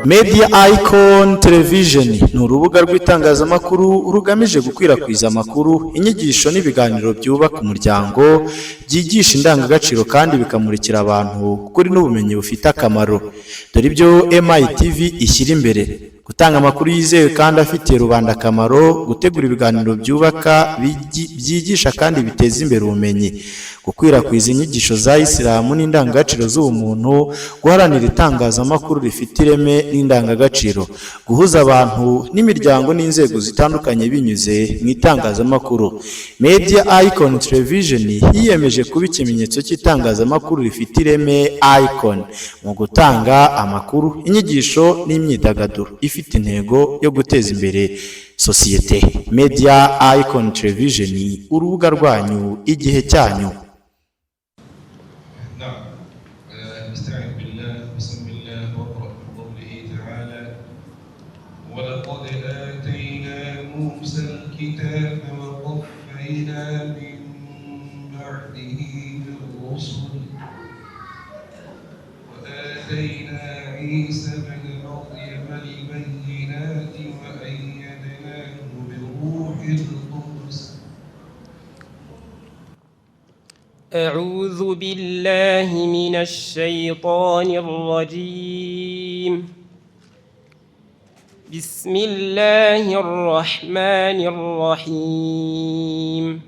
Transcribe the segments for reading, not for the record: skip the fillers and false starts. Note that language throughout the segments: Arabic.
Media Icon Television ni urubuga rw'itangazamakuru rugamije gukwirakwiza amakuru, inyigisho n'ibiganiro byubaka umuryango, byigisha indangagaciro kandi bikamurikira abantu kuri n'ubumenyi bufite akamaro. Dore ibyo MITV ishyira imbere: gutanga amakuru yizewe kandi afitiye rubanda akamaro, gutegura ibiganiro byubaka, byigisha kandi biteza imbere ubumenyi, gukwirakwiza inyigisho za Isilamu n'indangagaciro z'ubumuntu, guharanira itangazamakuru rifite ireme n'indangagaciro, guhuza abantu n'imiryango n'inzego zitandukanye binyuze mu itangazamakuru. Media Icon Television yiyemeje kuba ikimenyetso cy'itangazamakuru rifite ireme Icon mu gutanga amakuru, inyigisho n'imyidagaduro ifite intego yo guteza imbere sosiyete. Media Icon Television, urubuga rwanyu, igihe cyanyu. ولقد آتينا موسى الكتاب وقفينا من بعده بالرسل وآتينا عيسى ابن مريم البينات وأيدناه بروح القدس. أعوذ بالله من الشيطان الرجيم. بسم الله الرحمن الرحيم.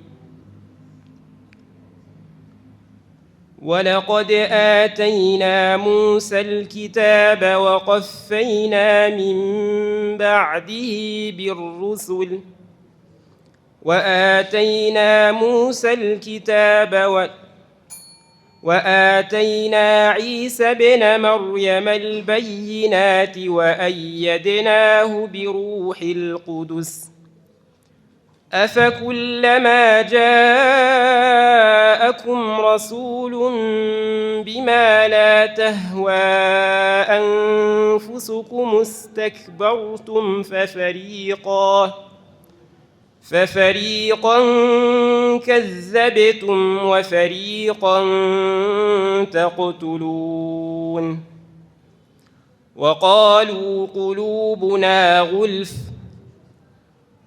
ولقد آتينا موسى الكتاب وقفينا من بعده بالرسل وآتينا عيسى ابن مريم البينات وأيدناه بروح القدس. أفكلما جاءكم رسول بما لا تهوى أنفسكم استكبرتم ففريقا كذبتم وفريقا تقتلون. وقالوا قلوبنا غلف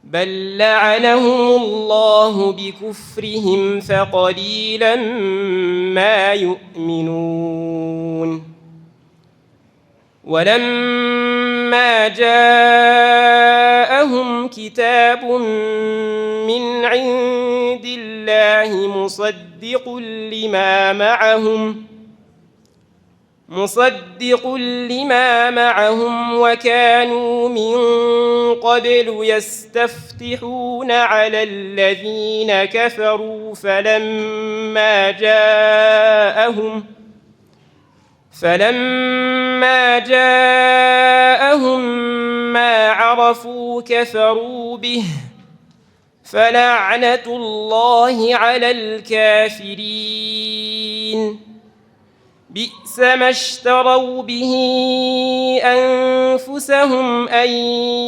بل لعنهم الله بكفرهم فقليلا ما يؤمنون. ولما جاءهم كتاب من عند الله مصدق لما معهم وكانوا من قبل يستفتحون على الذين كفروا فلما جاءهم ما عرفوا كفروا به فلعنة الله على الكافرين. بئس ما اشتروا به أنفسهم أن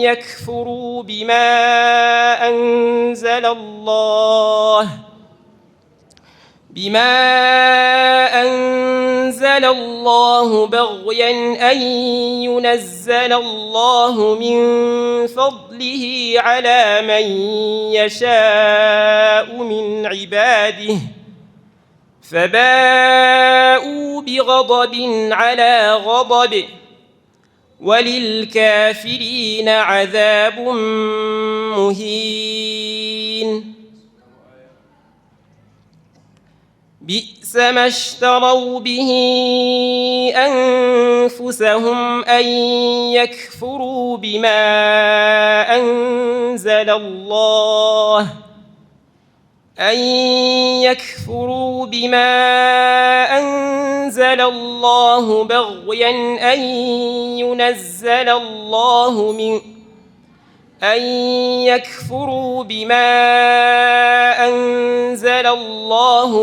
يكفروا بما أنزل الله بغيا أن ينزل الله من فضله على من يشاء من عباده فباءوا بغضب على غضب وللكافرين عذاب مهين. بئس ما اشتروا به أنفسهم أن يكفروا بما أنزل الله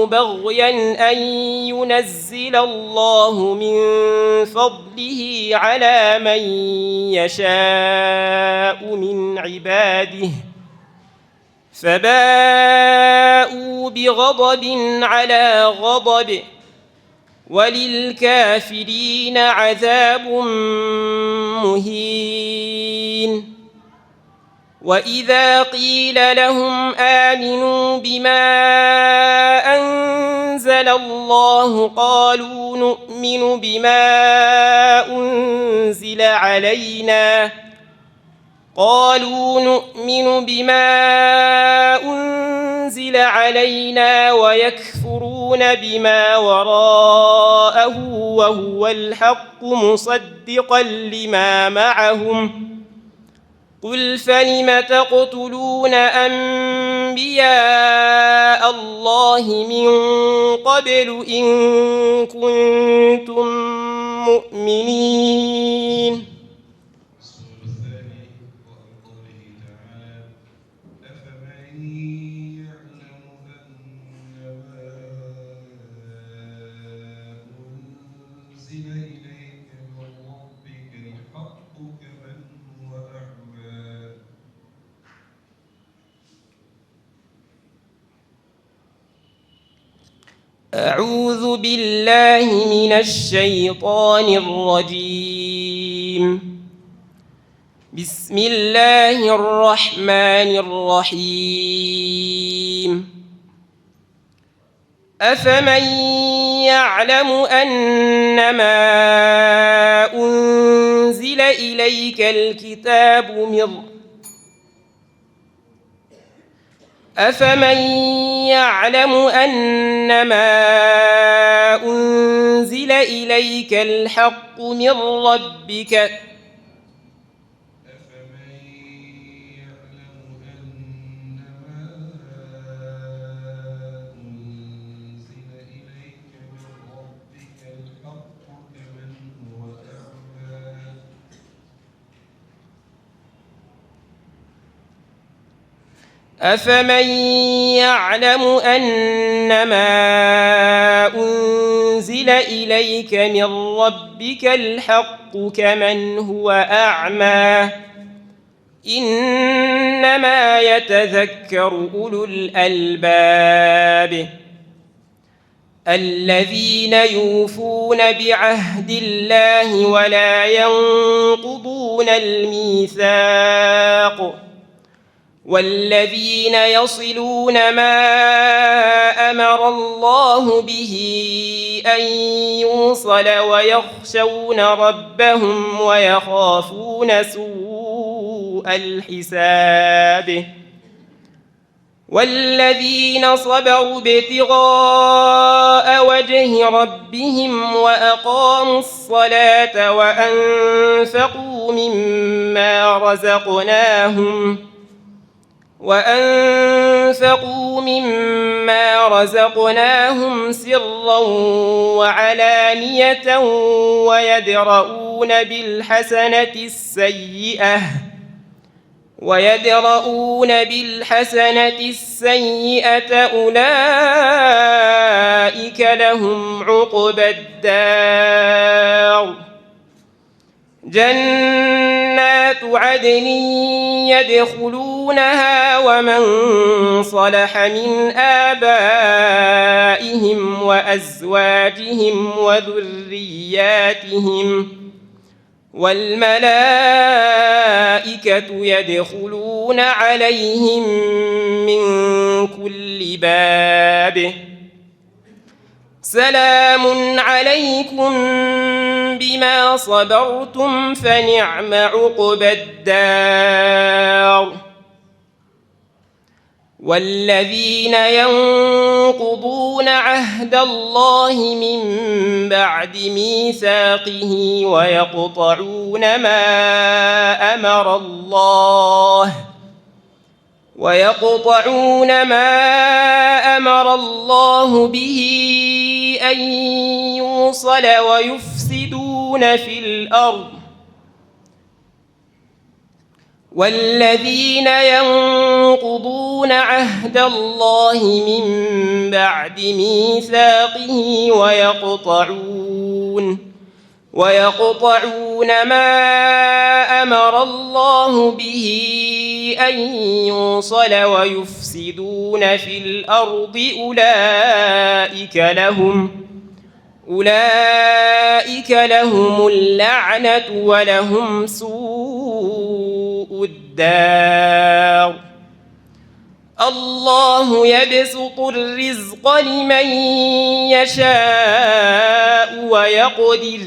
بغيا أن ينزل الله من فضله على من يشاء من عباده فباءوا بغضب على غضب وللكافرين عذاب مهين. وإذا قيل لهم آمنوا بما أنزل الله قالوا نؤمن بما أنزل علينا ويكفرون بما وراءه وهو الحق مصدقا لما معهم. قل فلم تقتلون أنبياء الله من قبل إن كنتم مؤمنين. السؤال الثاني وعن قوله تعالى أفمن يعلم أنما أنزل إليك من ربك الحق كمن هو أعمى. أعوذ بالله من الشيطان الرجيم. بسم الله الرحمن الرحيم. أفمن يعلم أنما أنزل إليك الكتاب الحق من ربك أفمن يعلم أنما أنزل إليك من ربك الحق كمن هو أعمى إنما يتذكر أولو الألباب الذين يوفون بعهد الله ولا ينقضون الميثاق والذين يصلون ما أمر الله به أن يوصل ويخشون ربهم ويخافون سوء الحساب والذين صبروا ابتغاء وجه ربهم وأقاموا الصلاة وأنفقوا مما رزقناهم سرا وعلانية ويدرؤون بالحسنة السيئة أولئك لهم عقبى الدار جنات عدن يدخلونها ومن صلح من آبائهم وأزواجهم وذرياتهم والملائكة يدخلون عليهم من كل باب سلام عليكم بما صبرتم فنعم عقبى الدار والذين ينقضون عهد الله من بعد ميثاقه ويقطعون ما أمر الله به أن يوصل ويفسدون في الأرض والذين ينقضون عهد الله من بعد ميثاقه ويقطعون ما أمر الله به أن يوصل ويفسدون في الأرض أولئك لهم اللعنة ولهم سوء الدار الله يبسط الرزق لمن يشاء ويقدر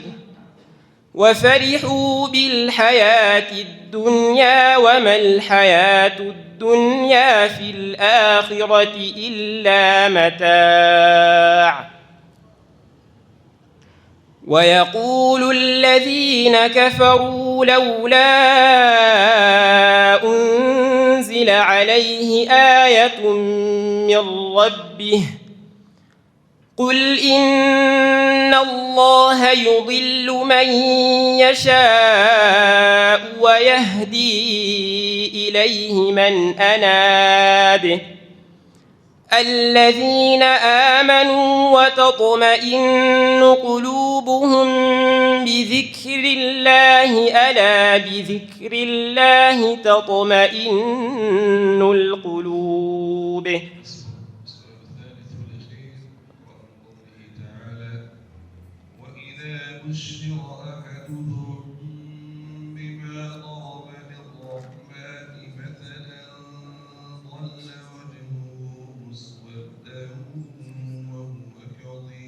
وفرحوا بالحياة الدنيا وما الحياة الدنيا في الآخرة إلا متاع ويقول الذين كفروا لولا أنزل عليه آية من ربه قل إن الله يضل من يشاء ويهدي إليه من أناب الذين آمنوا وتطمئن قلوبهم بذكر الله ألا بذكر الله تطمئن القلوب الثالث والعشرين وعن قوله تعالى وإذا بشر أحدهم بما ضرب للرحمن مثلا ظل وجهه مسودا وهو كظيم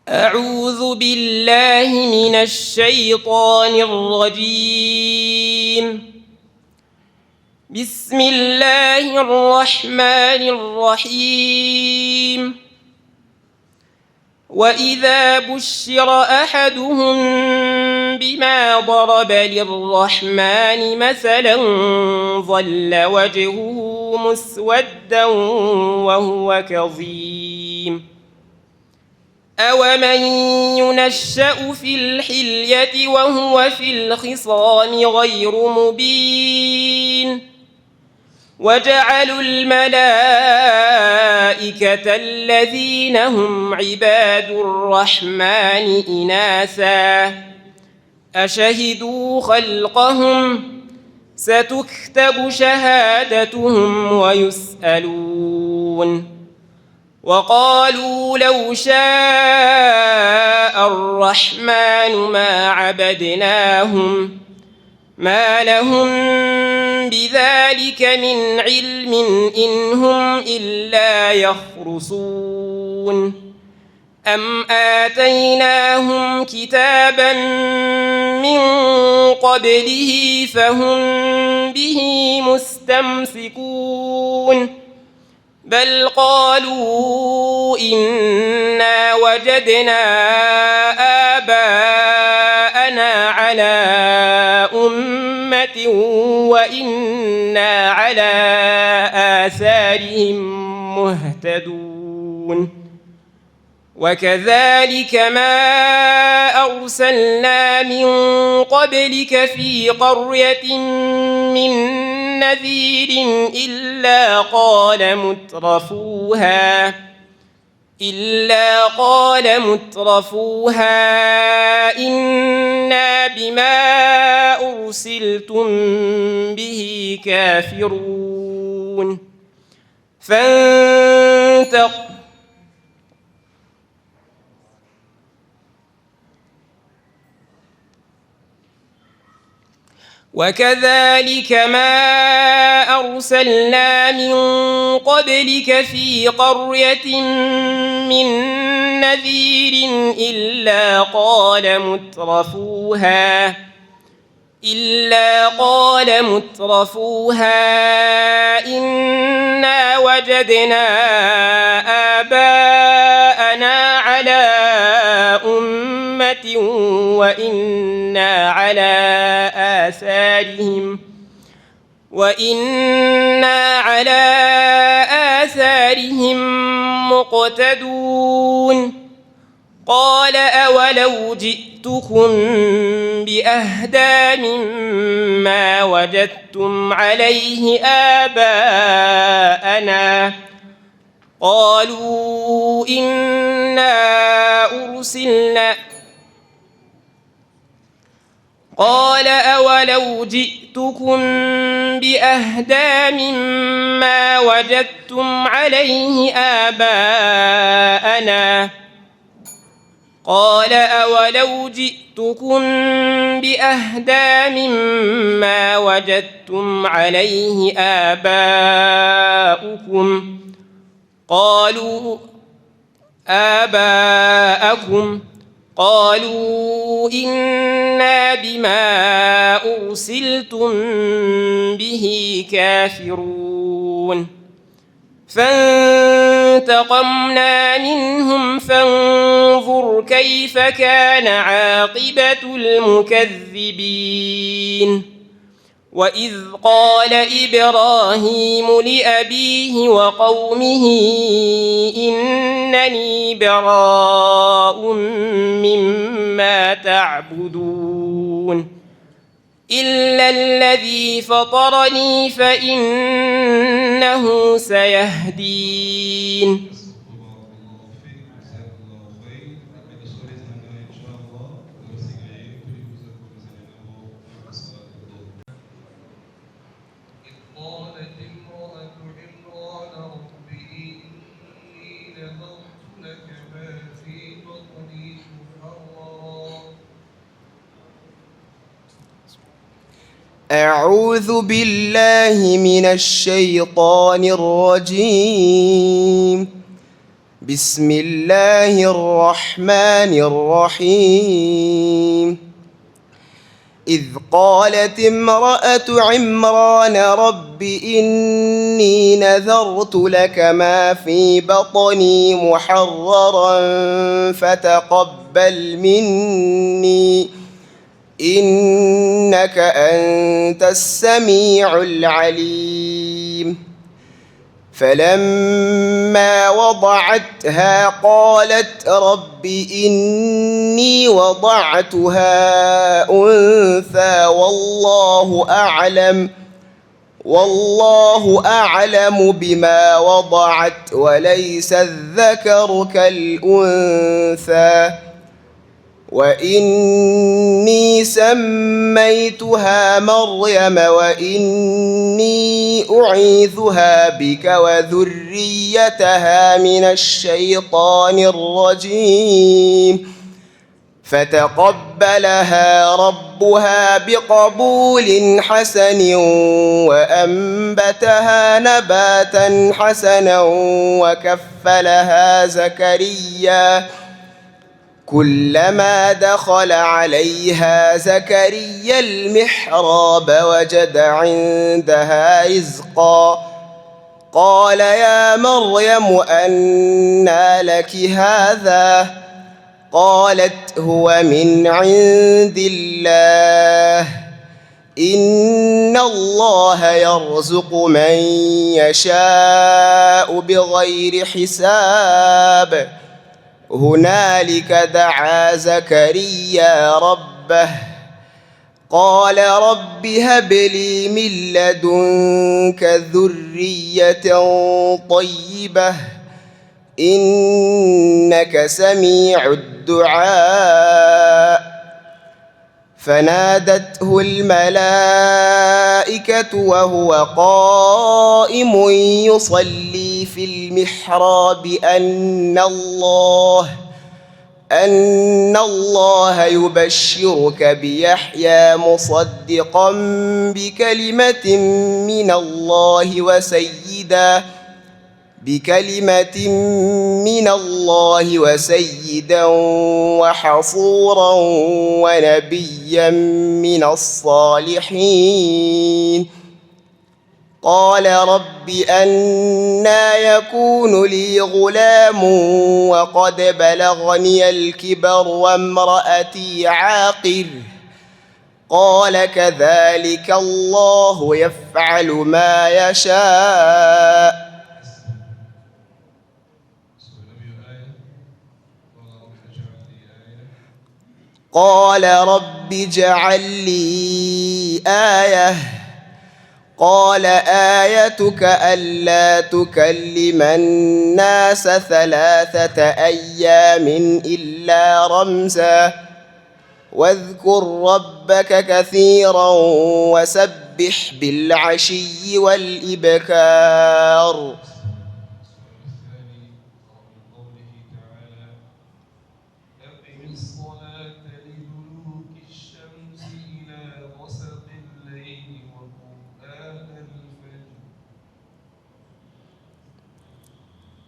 أعوذ بالله من الشيطان الرجيم بسم الله الرحمن الرحيم وإذا بشر أحدهم بما ضرب للرحمن مثلا ظل وجهه مسودا وهو كظيم أومن ينشأ في الحلية وهو في الخصام غير مبين وجعلوا الملائكة الذين هم عباد الرحمن إناثا أشهدوا خلقهم ستكتب شهادتهم ويسألون وقالوا لو شاء الرحمن ما عبدناهم ما لهم بذلك من علم إن هم إلا يخرصون أم آتيناهم كتابا من قبله فهم به مستمسكون بل قالوا إنا وجدنا آباءنا على أمة وإنا على آثارهم مهتدون وكذلك ما أرسلنا من قبلك في قرية من نذير إلا قال مترفوها إنا بما أرسلتم به كافرون وكذلك ما أرسلنا من قبلك في قرية من نذير إلا قال مترفوها إنا وجدنا آباءنا على أمة وإنا على آثارهم مقتدون قال أولو جئتكم بأهدى مما وجدتم عليه آباءنا قالوا قال أولو أولو جئتكم بأهدى مما وجدتم عليه آباءنا قال أولو جئتكم بأهدى مما وجدتم عليه آباءكم قالوا إنا بما أرسلتم به كافرون فانتقمنا منهم فانظر كيف كان عاقبة المكذبين وإذ قال إبراهيم لأبيه وقومه إنني براء مما تعبدون إلا الذي فطرني فإنه سيهدين. قالت امرأة عمران رب إني نذرت لك ما في بطني محررا. أعوذ بالله من الشيطان الرجيم. بسم الله الرحمن الرحيم. إذ قالت امرأة عمران رب إني نذرت لك ما في بطني محررا فتقبل مني إنك أنت السميع العليم. فلما وضعتها قالت رب إني وضعتها أنثى والله أعلم بما وضعت وليس الذكر كالأنثى وإني سميتها مريم وإني أعيذها بك وذريتها من الشيطان الرجيم. فتقبلها ربها بقبول حسن وأنبتها نباتا حسنا وكفلها زكريا. كلما دخل عليها زكريا المحراب وجد عندها رزقا قال يا مريم أنى لك هذا قالت هو من عند الله إن الله يرزق من يشاء بغير حساب. هنالك دعا زكريا ربه قال رب هب لي من لدنك ذرية طيبة إنك سميع الدعاء. فنادته الملائكة وهو قائم يصلي في المحراب أن الله يبشرك بيحيى مصدقا بكلمة من الله وسيدا وحصورا ونبيا من الصالحين. قال رب أنى يكون لي غلام وقد بلغني الكبر وامرأتي عاقر قال كذلك الله يفعل ما يشاء. قال رب اجعل لي آية قال آيتك ألا تكلم الناس 3 أيام إلا رمزا واذكر ربك كثيرا وسبح بالعشي والإبكار. أقم الصلاة لدلوك الشمس إلى غسق الليل وقرآن الفجر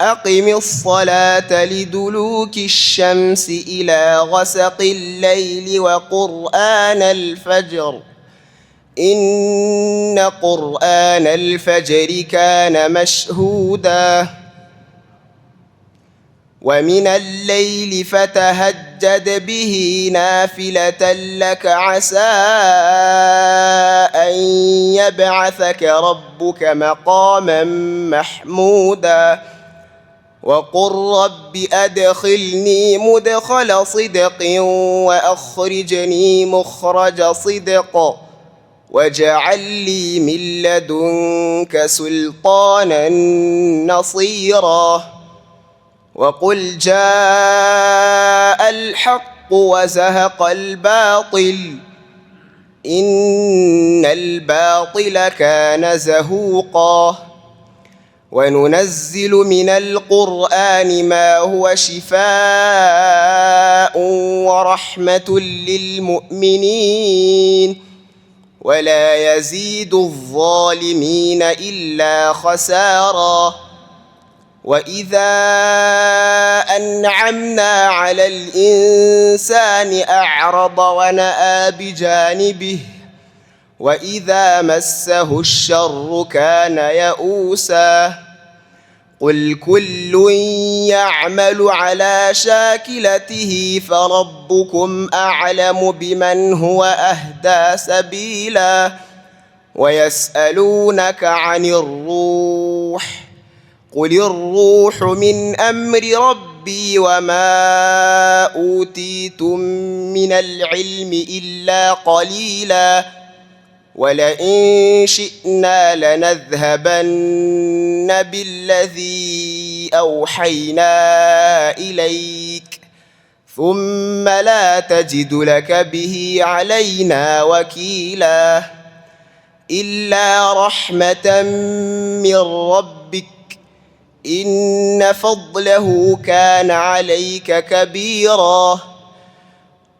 أقم الصلاة لدلوك الشمس إلى غسق الليل وقرآن الفجر إن قرآن الفجر كان مشهودا ومن الليل فتهجد به نافلة لك عسى أن يبعثك ربك مقاما محمودا وقل رب أدخلني مدخل صدق وأخرجني مخرج صدق واجعل لي من لدنك سلطانا نصيرا وقل جاء الحق وزهق الباطل إن الباطل كان زهوقا وننزل من القرآن ما هو شفاء ورحمة للمؤمنين ولا يزيد الظالمين إلا خسارا وإذا أنعمنا على الإنسان أعرض ونأى بجانبه وإذا مسه الشر كان يئوسا قل كل يعمل على شاكلته فربكم أعلم بمن هو أهدى سبيلا ويسألونك عن الروح قل الروح من أمر ربي وما أوتيتم من العلم إلا قليلا ولئن شئنا لنذهبن بالذي أوحينا إليك ثم لا تجد لك به علينا وكيلا إلا رحمة من ربك إن فضله كان عليك كبيرا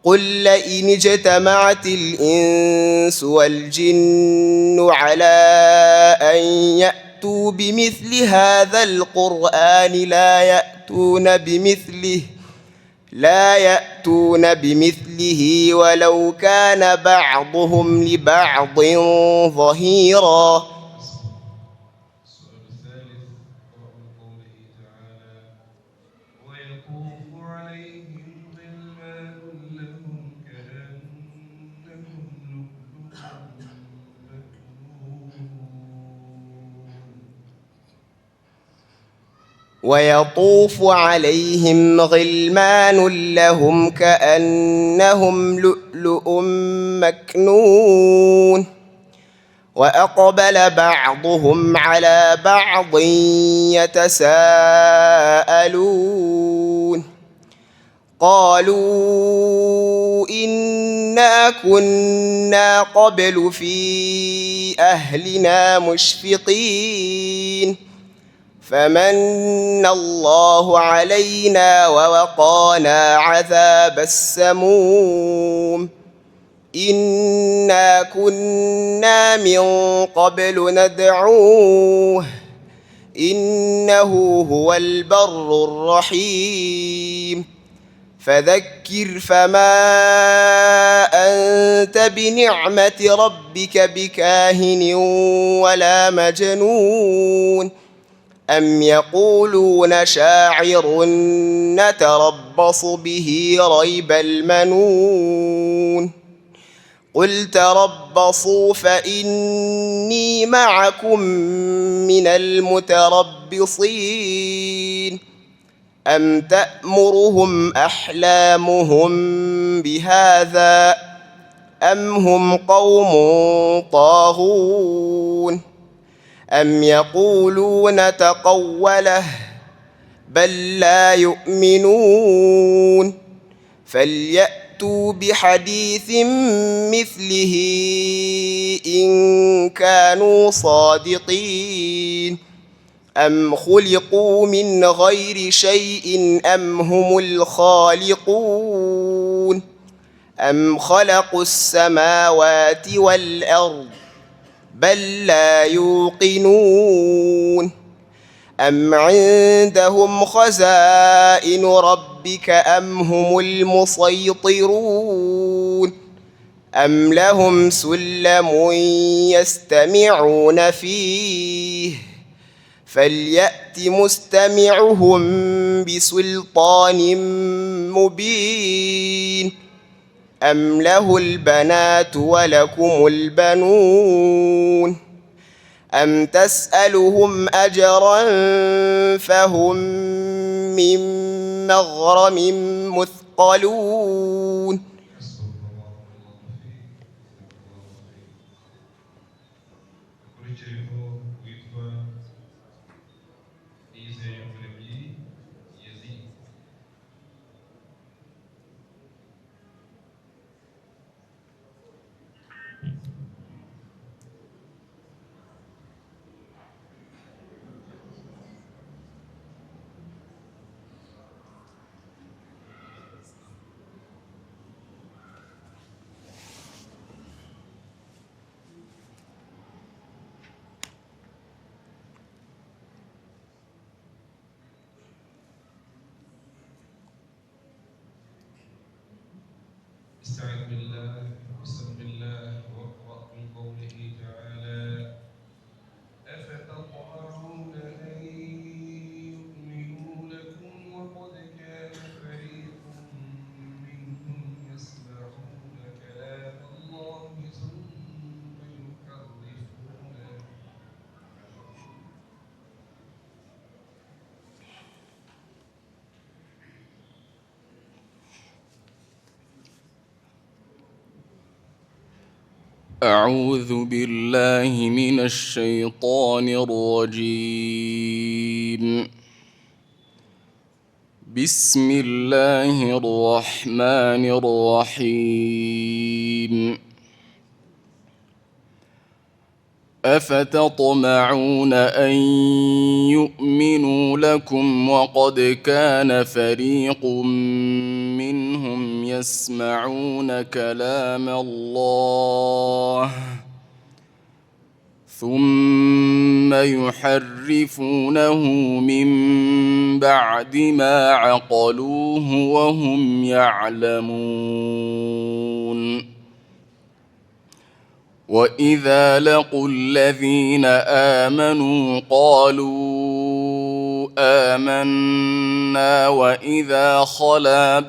قل لئن اجتمعت الإنس والجن على أن يأتوا بمثل هذا القرآن لا يأتون بمثله ولو كان بعضهم لبعض ظهيرا. السؤال الثالث قرأ قوله تعالى ويطوف عليهم غلمان لهم كأنهم لؤلؤ مكنون ويطوف عليهم غلمان لهم كأنهم لؤلؤ مكنون وأقبل بعضهم على بعض يتساءلون قالوا إنا كنا قبل في أهلنا مشفقين فمن الله علينا ووقانا عذاب السموم إنا كنا من قبل ندعوه إنه هو البر الرحيم فذكر فما أنت بنعمة ربك بكاهن ولا مجنون أم يقولون شاعر نتربص به ريب المنون قل تربصوا فإني معكم من المتربصين أم تأمرهم أحلامهم بهذا أم هم قوم طاغون أم يقولون تقوله بل لا يؤمنون فليأتوا فليأتوا بحديث مثله إن كانوا صادقين أم خلقوا من غير شيء أم هم الخالقون أم خلقوا السماوات والأرض بل لا يوقنون أم عندهم خزائن ربك أم هم المسيطرون أم لهم سلم يستمعون فيه فليأت مستمعهم بسلطان مبين أم له البنات ولكم البنون أم تسألهم أجرا فهم من مغرم مثقلون استعذ بالله بسم الله واقرأ من قوله تعالى أفتطمعون أن يؤمنوا لكم وقد كان فريق منهم يسمعون كلام الله ثم يحرفونه أعوذ بالله من الشيطان الرجيم. بسم الله الرحمن الرحيم. أفتطمعون أن يؤمنوا لكم وقد كان فريق منهم يسمعون كلام الله ثم يحرفونه من بعد ما عقلوه وهم يعلمون. وإذا لقوا الذين آمنوا قالوا آمنا وإذا خلا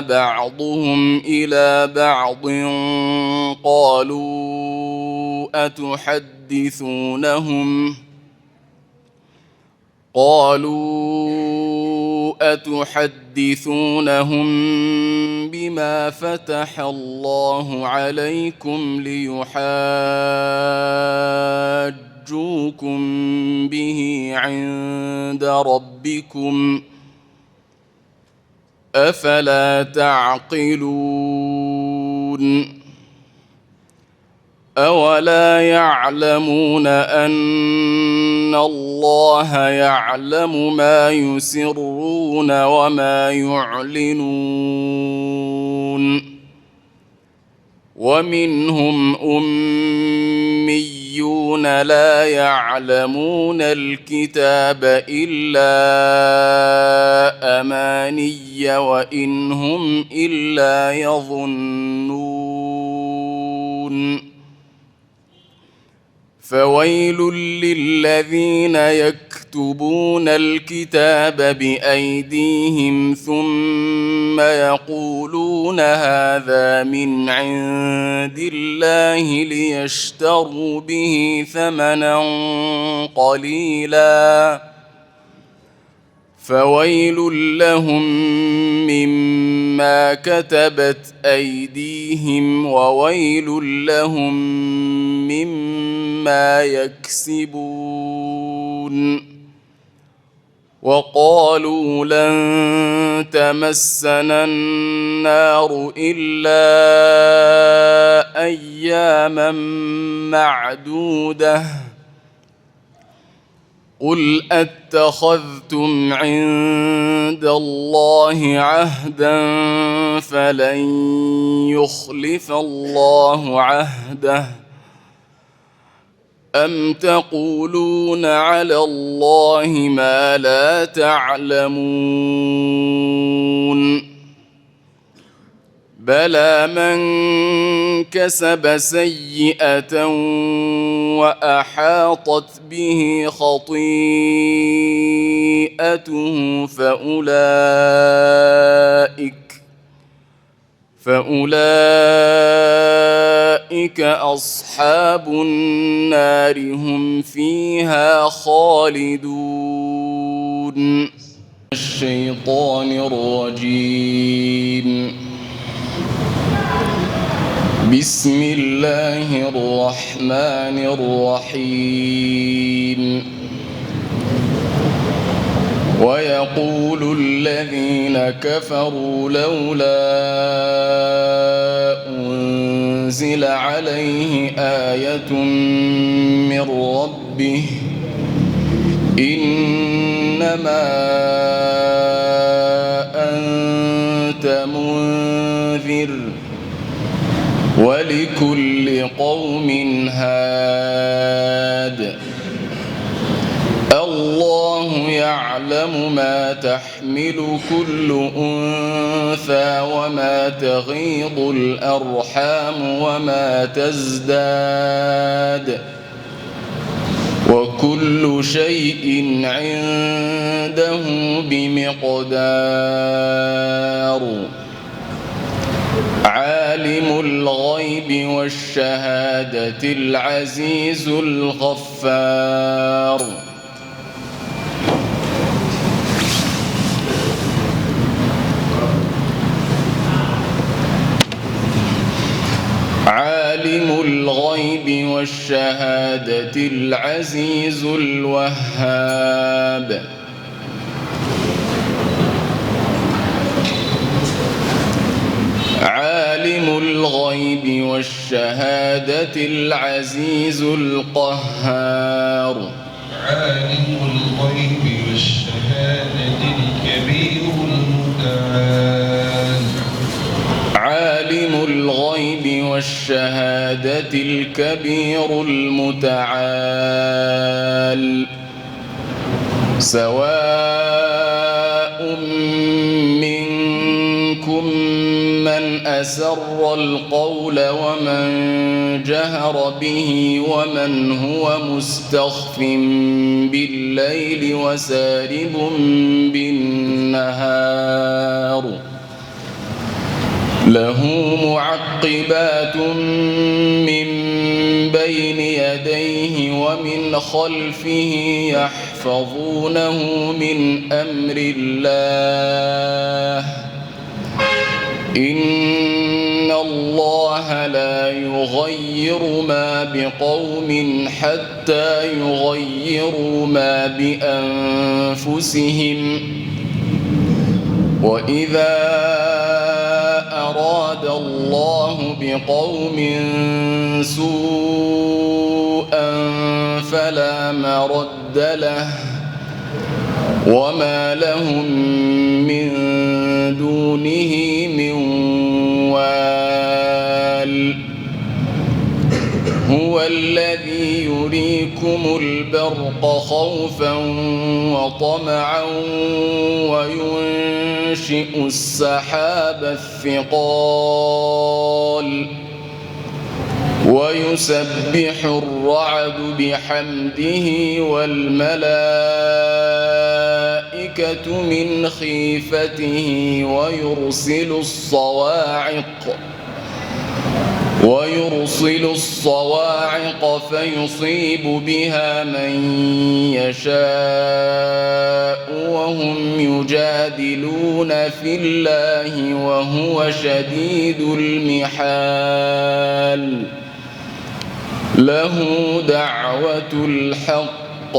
بعضهم إلى بعض قالوا أتحدثونهم بما فتح الله عليكم ليحاجوكم به عند ربكم أفلا تعقلون. أولا يعلمون أن الله يعلم ما يسرون وما يعلنون. ومنهم أميون لا يعلمون الكتاب إلا أماني وإن هم إلا يظنون. فويل للذين يكتبون الكتاب بأيديهم ثم يقولون هذا من عند الله ليشتروا به ثمنا قليلا فويل لهم مما كتبت أيديهم وويل لهم مما يكسبون. وقالوا لن تمسنا النار إلا أياما معدودة قل أتخذتم عند الله عهدا فلن يخلف الله عهده أم تقولون على الله ما لا تعلمون بلى من كسب سيئة وأحاطت به خطيئته فأولئك أصحاب النار هم فيها خالدون. الشيطان الرجيم. بسم الله الرحمن الرحيم. ويقول الذين كفروا لولا أنزل عليه آية من ربه إنما أنت منذر ولكل قوم هاد الله يعلم ما تحمل كل أنثى وما تغيض الأرحام وما تزداد وكل شيء عنده بمقدار عالم الغيب والشهادة العزيز الغفار. عالم الغيب والشهادة العزيز الوهاب. عالم الغيب والشهادة العزيز القهار. عالم الغيب والشهادة الكبير المتعال. عالم الغيب والشهادة الكبير المتعال. سواء منكم من أسر القول ومن جهر به ومن هو مستخف بالليل وسارب بالنهار له معقبات من بين يديه ومن خلفه يحفظونه من أمر الله إن الله لا يغير ما بقوم حتى يغيروا ما بأنفسهم وإذا أراد الله بقوم سوءا فلا مرد له وما لهم من دونه من وال هو الذي يريكم البرق خوفا وطمعا وينشئ السحاب الثقال ويسبح الرعد بحمده والملائكة من خيفته ويرسل الصواعق ويرسل الصواعق فيصيب بها من يشاء وهم يجادلون في الله وهو شديد المحال له دعوة الحق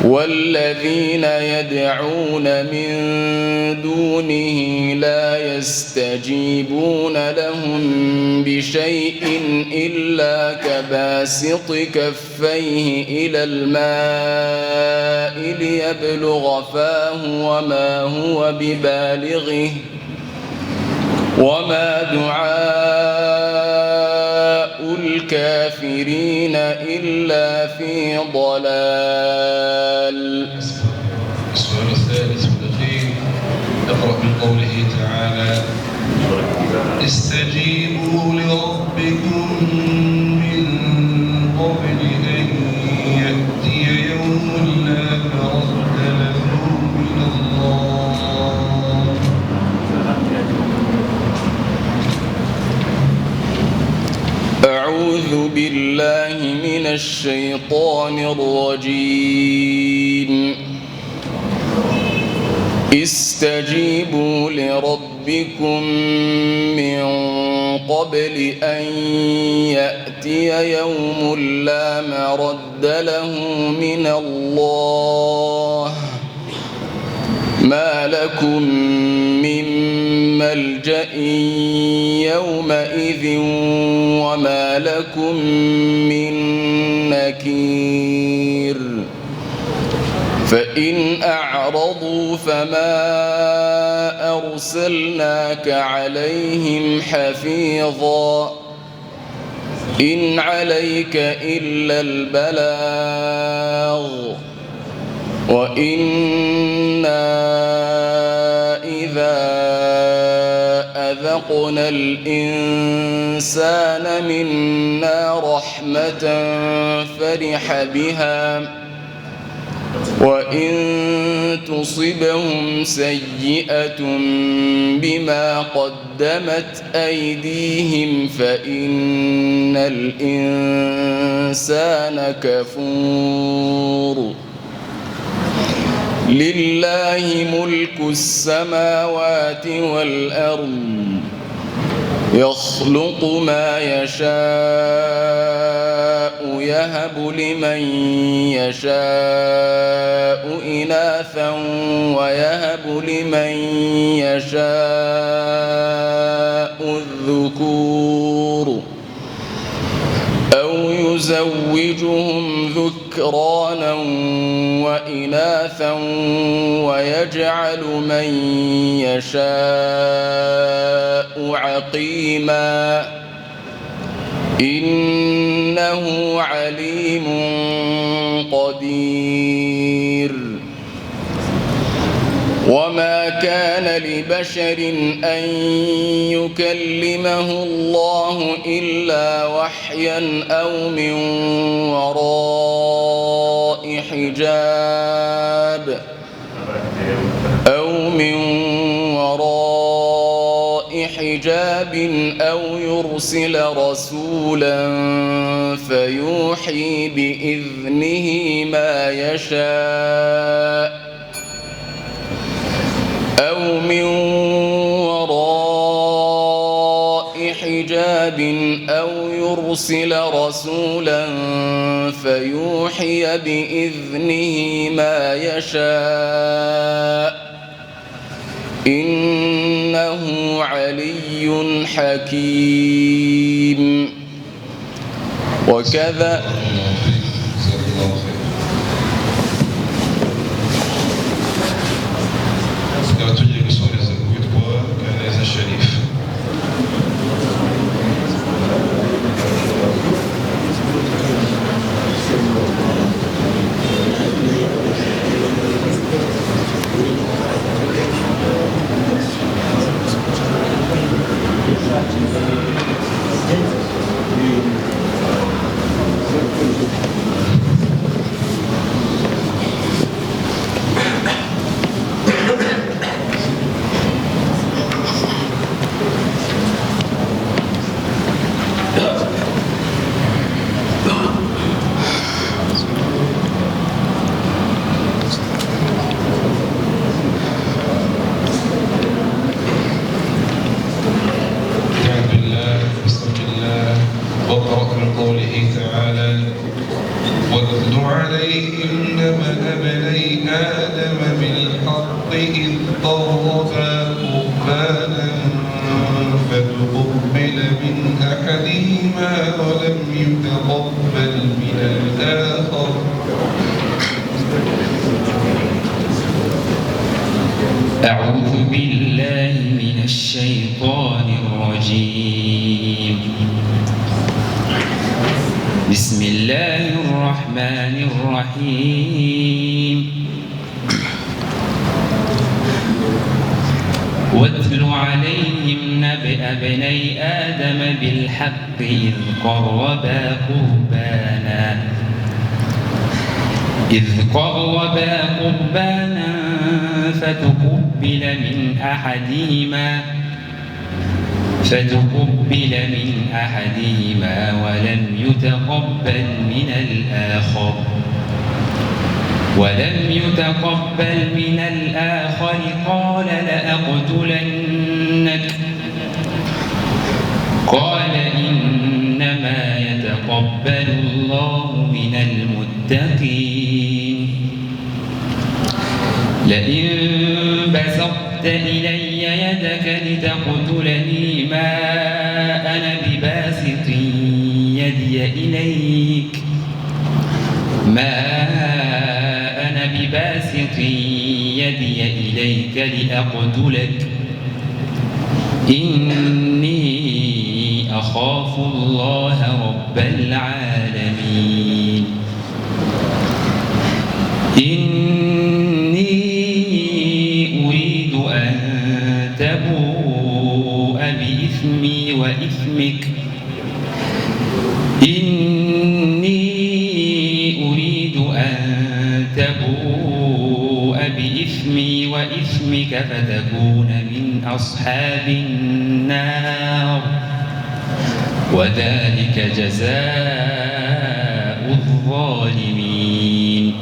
والذين يدعون من دونه لا يستجيبون لهم بشيء إلا كباسط كفيه إلى الماء ليبلغ فاه وما هو ببالغه وما دعاء الكافرين إلا في ضلال. السؤال الثالث والأخير نقرأ من قوله تعالى: استجيبوا لربكم من قبل أن يأتي يوم لا مرد له من الله. أعوذ بالله من الشيطان الرجيم. استجيبوا لربكم من قبل أن يأتي يوم لا مرد له من الله ما لكم من ملجأ يومئذ وما لكم من نكير. فإن أعرضوا فما أرسلناك عليهم حفيظا إن عليك إلا البلاغ وإنا إذا أذقنا الإنسان منا رحمة فرح بها وإن تصبهم سيئة بما قدمت أيديهم فإن الإنسان كفور. لله ملك السماوات والأرض يخلق ما يشاء يهب لمن يشاء إناثا ويهب لمن يشاء الذكور أو يزوجهم ذكرانا وإناثا ويجعل من يشاء عقيما إنه عليم قدير. وما كان لبشر أن يكلمه الله إلا وحيا أو من وراء حجاب أو يرسل رسولا فيوحي بإذنه ما يشاء أو من وراء حجاب أو يرسل رسولا فيوحي بإذنه ما يشاء إنه علي حكيم. وكذا قوله تعالى واتل عليهم نبأ ابني آدم بالحق إذ قربا قربانا فتقبل من أحدهما ولم يتقبل من الآخر أعوذ بالله من الشيطان الرجيم بسم الله الرحمن الرحيم واتل عليهم نبأ ابني آدم بالحق إذ قربا قربانا فتقبل من أحدهما ولم يتقبل من الآخر قال لأقتلنك قال إنما يتقبل الله من المتقين لئن بسطت إلي يدك لتقتلني ما أنا بباسط يدي إليك لأقتلك إني أخاف الله رب العالمين إني أريد أن تبوء بإثمي وإثمك فتكون من أصحاب النار وذلك جزاء الظالمين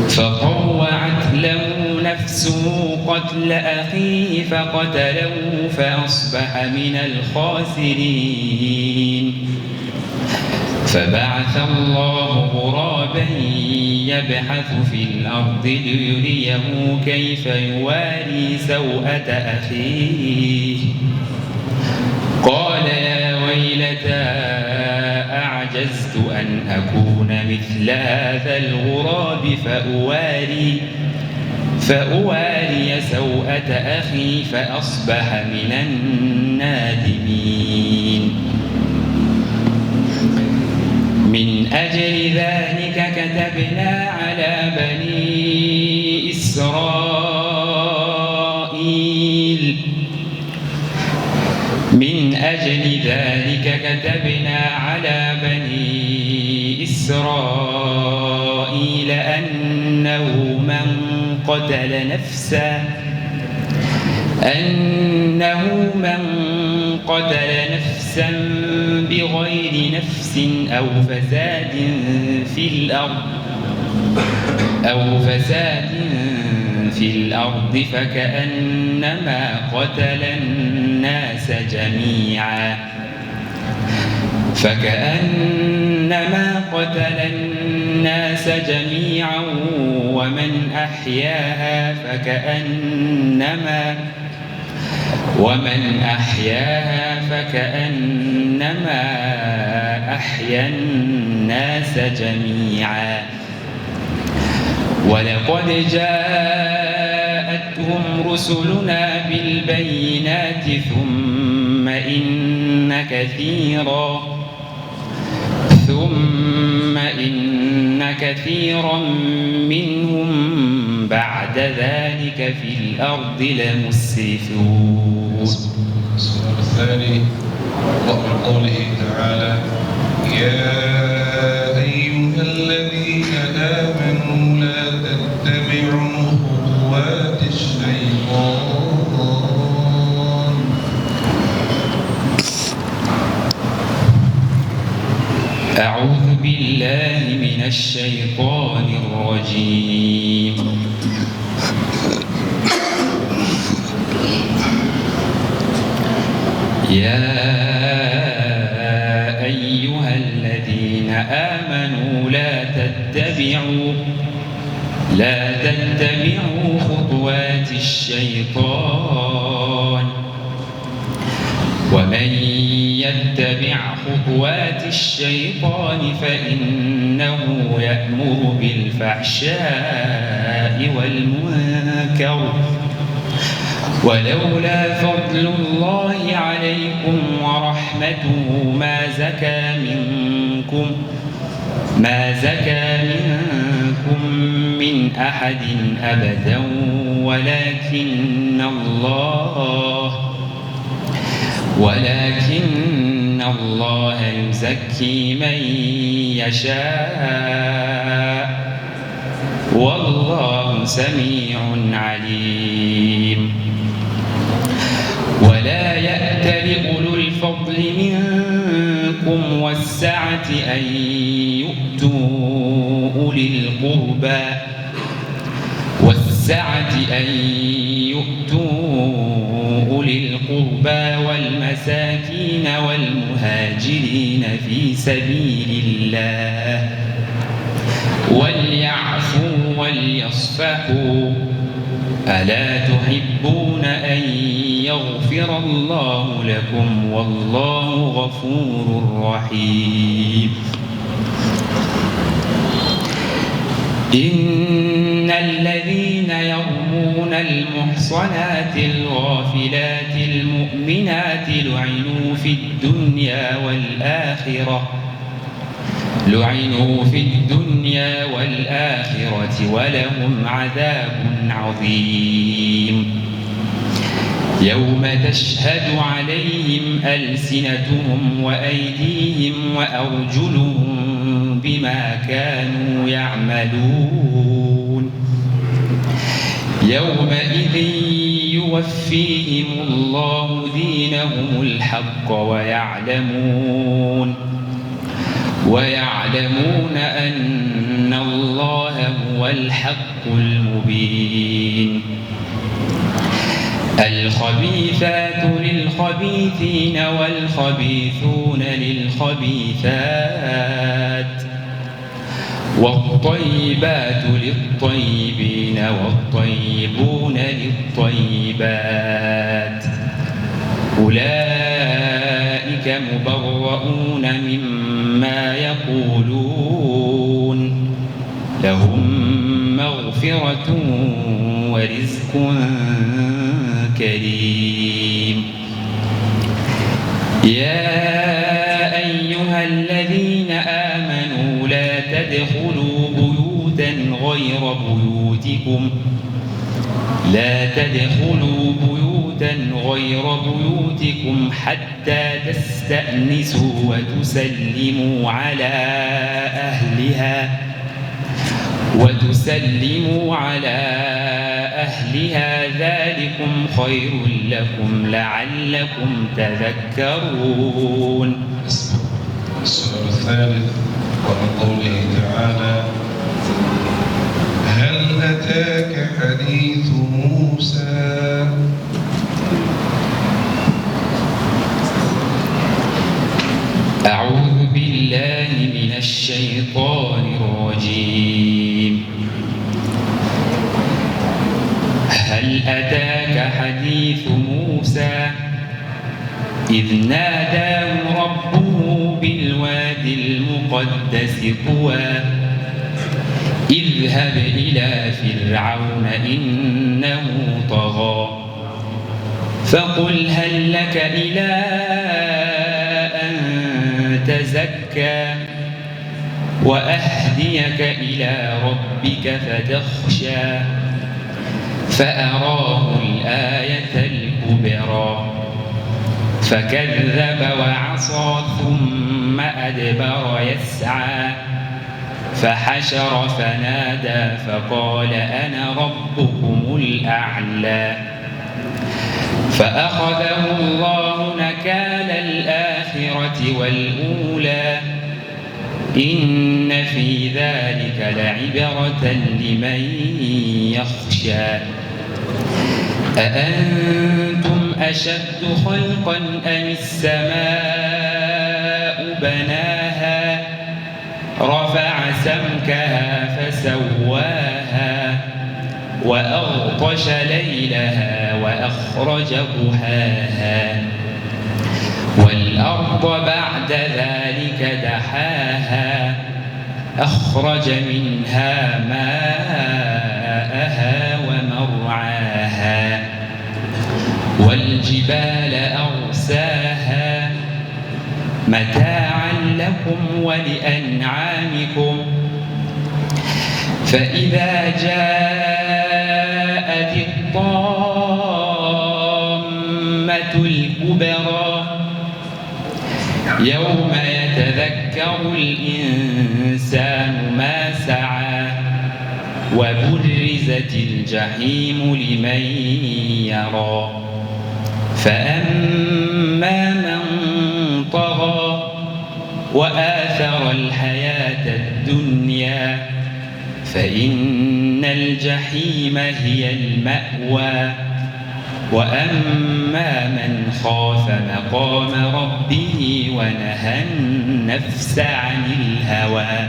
فطوعت له نفسه قتل أخيه فقتله فأصبح من الخاسرين فبعث الله غرابا يبحث في الأرض ليريه كيف يواري سوءة أخيه قال يا ويلتى أعجزت أن أكون مثل هذا الغراب فأواري سوءة أخي فأصبح من النادمين من أجل ذلك كتبنا على بني إسرائيل أنه من قتل نفسا بغير نفس أو فساد في الأرض فكأنما قتل الناس جميعا ومن أحياها فكأنما أحيا الناس جميعا ولقد جاءتهم رسلنا بالبينات ثم إن كثيرا منهم بعد ذلك في الأرض لمسرفون. السؤال الثاني وقع قوله تعالى يا أيها الذين آمنوا لا تتبعوا خطوات الشيطان أعوذ بالله من الشيطان الرجيم. يا آمنوا لا تتبعوا خطوات الشيطان ومن يتبع خطوات الشيطان فإنه يأمر بالفحشاء والمنكر ولولا فضل الله عليكم ورحمته ما زكى منكم من أحد أبدا ولكن الله يزكي من يشاء والله سميع عليم ولا يأتل أولو الفضل منكم والسعة أن يؤتوا أولي القربى والمساكين والمهاجرين في سبيل الله وليعفوا وليصفحوا ألا تحبون أن يغفر الله لكم والله غفور رحيم إن الذين يرمون المحصنات الغافلات المؤمنات لعنوا في الدنيا والآخرة ولهم عذاب عظيم يوم تشهد عليهم ألسنتهم وأيديهم وأرجلهم بما كانوا يعملون يومئذ يوفيهم الله دينهم الحق ويعلمون أن الله هو الحق المبين الخبيثات للخبيثين والخبيثون للخبيثات والطيبات للطيبين والطيبون للطيبات أولئك مبرؤون مما يقولون لهم مغفرة ورزق كريم يا أيها الذين آمنوا لا تدخلوا بيوتا غير بيوتكم حتى تستأنسوا وتسلموا على أهلها ذلكم خير لكم لعلكم تذكرون. السؤال الثالث ومن قوله تعالى هل أتاك حديث موسى أعوذ بالله من الشيطان الرجيم هل أتاك حديث موسى إذ ناداه ربه بالوادي المقدس طوى اذهب إلى فرعون إنه طغى فقل هل لك إلى أن تزكى وأهديك إلى ربك فتخشى فأراه الآية الكبرى فكذب وعصى ثم أدبر يسعى فحشر فنادى فقال أنا ربكم الأعلى فأخذه الله نكال الآخرة والأولى إن في ذلك لعبرة لمن يخشى أأنتم أشد خلقا أم السماء بناها سمكها فسواها وأغطش ليلها وأخرج ضحاها والأرض بعد ذلك دحاها أخرج منها ماءها ومرعاها والجبال أرساها متاعا لكم ولأنعامكم فإذا جاءت الطامة الكبرى يوم يتذكر الإنسان ما سعى وبرزت الجحيم لمن يرى فأما من طغى وآثر الحياة الدنيا فإن الجحيم هي المأوى وأما من خاف مقام ربه ونهى النفس عن الهوى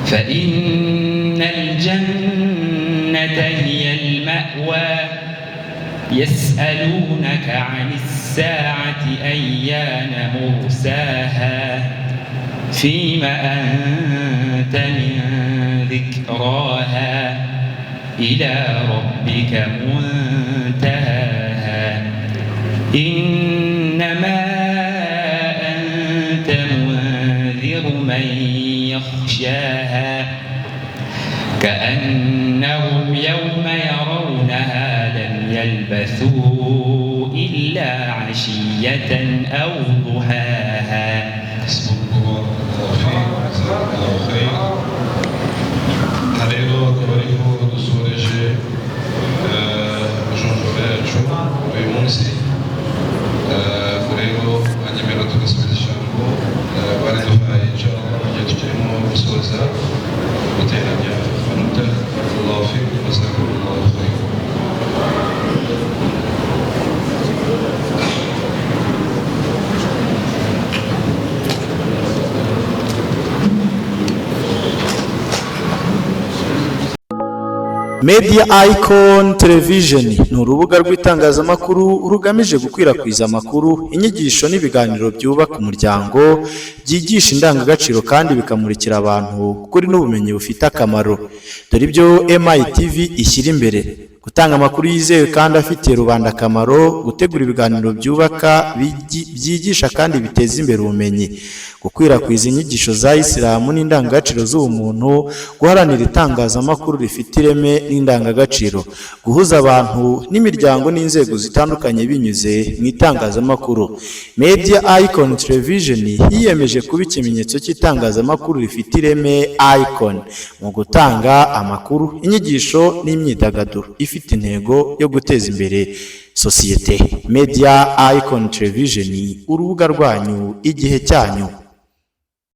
فإن الجنة هي المأوى يسألونك عن الساعة أيان مرساها فيم أنت من ذكراها إلى ربك منتهاها إنما أنت منذر من يخشاها كأنهم يوم يرونها لم يلبثوا إلا عشية أو ضحاها. Harelo Corrivo do Soreje, João José Chuma, do Imunsi, Harelo, Animero do Casablanca, Vale do Rai, João, Yatimo, Souza, Botella, Fanuta, Lofi, Masako, Lofi. Media Icon Television ni urubuga rw'itangazamakuru rugamije gukwirakwiza amakuru, inyigisho n'ibiganiro byubaka umuryango, byigisha indangagaciro kandi bikamurikira abantu kuri n'ubumenyi bufite akamaro. Dore ibyo MITV ishyira imbere: gutanga amakuru yizewe kandi afitiye rubanda akamaro, gutegura ibiganiro byubaka, byigisha kandi biteza imbere ubumenyi, gukwirakwiza inyigisho za Isilamu n'indangagaciro z'ubumuntu, guharanira itangazamakuru rifite ireme n'indangagaciro, guhuza abantu n'imiryango n'inzego zitandukanye binyuze mu itangazamakuru. Media Icon Television yiyemeje kuba ikimenyetso cy'itangazamakuru rifite ireme Icon mu gutanga amakuru, inyigisho n'imyidagaduro ifite intego yo guteza imbere sosiyete. Media Icon Television, urubuga rwanyu, igihe cyanyu.